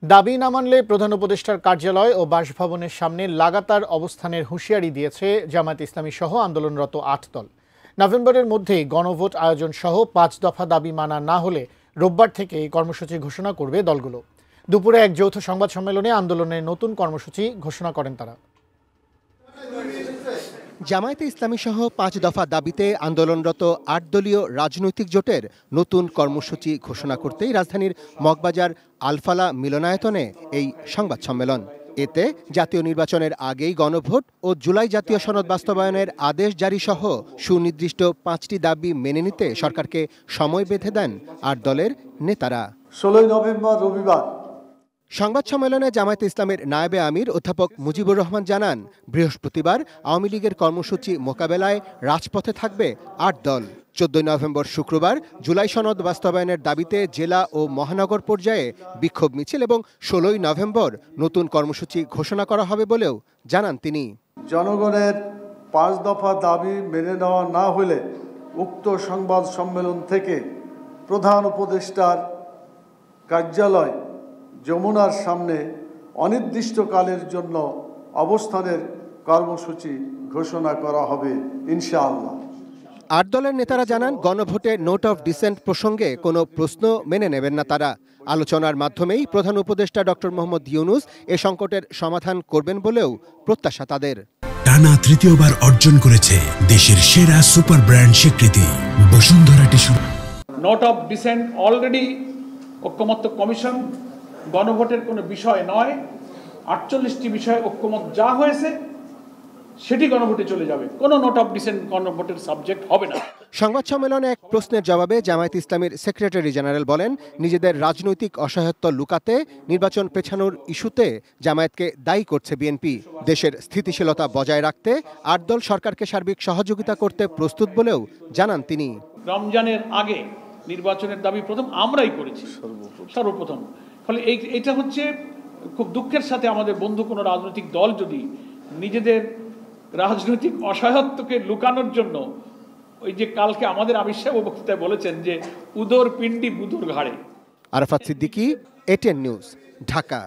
দাবি না মানলে প্রধান উপদেষ্টার কার্যালয় ও বাসভবনের সামনে লাগাতার অবস্থানের হুঁশিয়ারি দিয়েছে জামায়াত ইসলামী সহ আন্দোলনরত ৮ দল। নভেম্বরের মধ্যেই গণভোট আয়োজন সহ ৫ দফা দাবি মানা না হলে রোববার থেকে এই কর্মসূচি ঘোষণা করবে দলগুলো। দুপুরে এক যৌথ সংবাদ সম্মেলনে আন্দোলনের নতুন কর্মসূচি ঘোষণা করেন তারা। জামায়াতে ইসলামী সহ ৫ দফা দাবিতে আন্দোলনরত ৮ দলীয় রাজনৈতিক জোটের নতুন কর্মসূচি ঘোষণা করতেই রাজধানীর মগবাজার আলফালা মিলনায়তনে এই সংবাদ সম্মেলন। এতে জাতীয় নির্বাচনের আগেই গণভোট ও জুলাই জাতীয় সনদ বাস্তবায়নের আদেশ জারি সহ সুনির্দিষ্ট ৫টি দাবি মেনে নিতে সরকারকে সময় বেঁধে দেন ৮ দলের নেতারা। ১৬ নভেম্বর রবিবার সংবাদ সম্মেলনে জামায়াতে ইসলামের নায়েবে আমির অধ্যাপক মুজিবুর রহমান জানান, বৃহস্পতিবার আওয়ামী লীগের কর্মসূচি মোকাবেলায় রাজপথে থাকবে ৮ দল। ১৪ নভেম্বর শুক্রবার জুলাই সনদ বাস্তবায়নের দাবিতে জেলা ও মহানগর পর্যায়ে বিক্ষোভ মিছিল এবং ১৬ নভেম্বর নতুন কর্মসূচি ঘোষণা করা হবে বলেও জানান তিনি। জনগণের ৫ দফা দাবি মেনে নেওয়া না হলে উক্ত সংবাদ সম্মেলন থেকে প্রধান উপদেষ্টার কার্যালয় যমুনার সামনে অনির্দিষ্টকালের জন্য অবস্থানের কর্মসূচি ঘোষণা করা হবে ইনশাআল্লাহ। ৮ দলের নেতারা জানান, গণভোটে নোট অফ ডিসেন্ট প্রসঙ্গে কোনো প্রশ্ন মেনে নেবেন না তারা। আলোচনার মাধ্যমেই প্রধান উপদেষ্টা ডক্টর মোহাম্মদ ইউনূস এ সংকটের সমাধান করবেন বলেও প্রত্যাশা তাদের। টানা তৃতীয়বার অর্জন করেছে দেশের সেরা সুপার ব্র্যান্ড স্বীকৃতি Bashundhara tissue. Note of dissent already ঐক্যমত্য কমিশন, গণভোটের কোনো বিষয় নয়। ৪৮টি বিষয়ে ঐক্যমত যা হয়েছে সেটি গণভোটে চলে যাবে, কোনো নোট অফ ডিসেন্ট গণভোটের সাবজেক্ট হবে না। সংবাদ সম্মেলনে এক প্রশ্নের জবাবে জামায়াত ইসলামীর সেক্রেটারি জেনারেল বলেন, নিজেদের রাজনৈতিক অসহায়ত্ব লুকাতে নির্বাচন পেছানোর ইস্যুতে জামায়াতকে দায়ী করছে বিএনপি। দেশের স্থিতিশীলতা বজায় রাখতে ৮ দল সরকারকে সার্বিক সহযোগিতা করতে প্রস্তুত বলেও জানান তিনি। রমজানের আগে নির্বাচনের দাবি প্রথম আমরাই করেছি সর্বপ্রথম। ফলে এইটা হচ্ছে খুব দুঃখের সাথে আমাদের বন্ধু কোনো রাজনৈতিক দল যদি নিজেদের রাজনৈতিক অসহায়ত্বকে লুকানোর জন্য ওই যে কালকে আমাদের আমির সাহেব বক্তৃতায় বলেছেন যে উদর পিণ্ডি বুদর ঘাড়ে। Arafat Siddiqui, ATN news, Dhaka.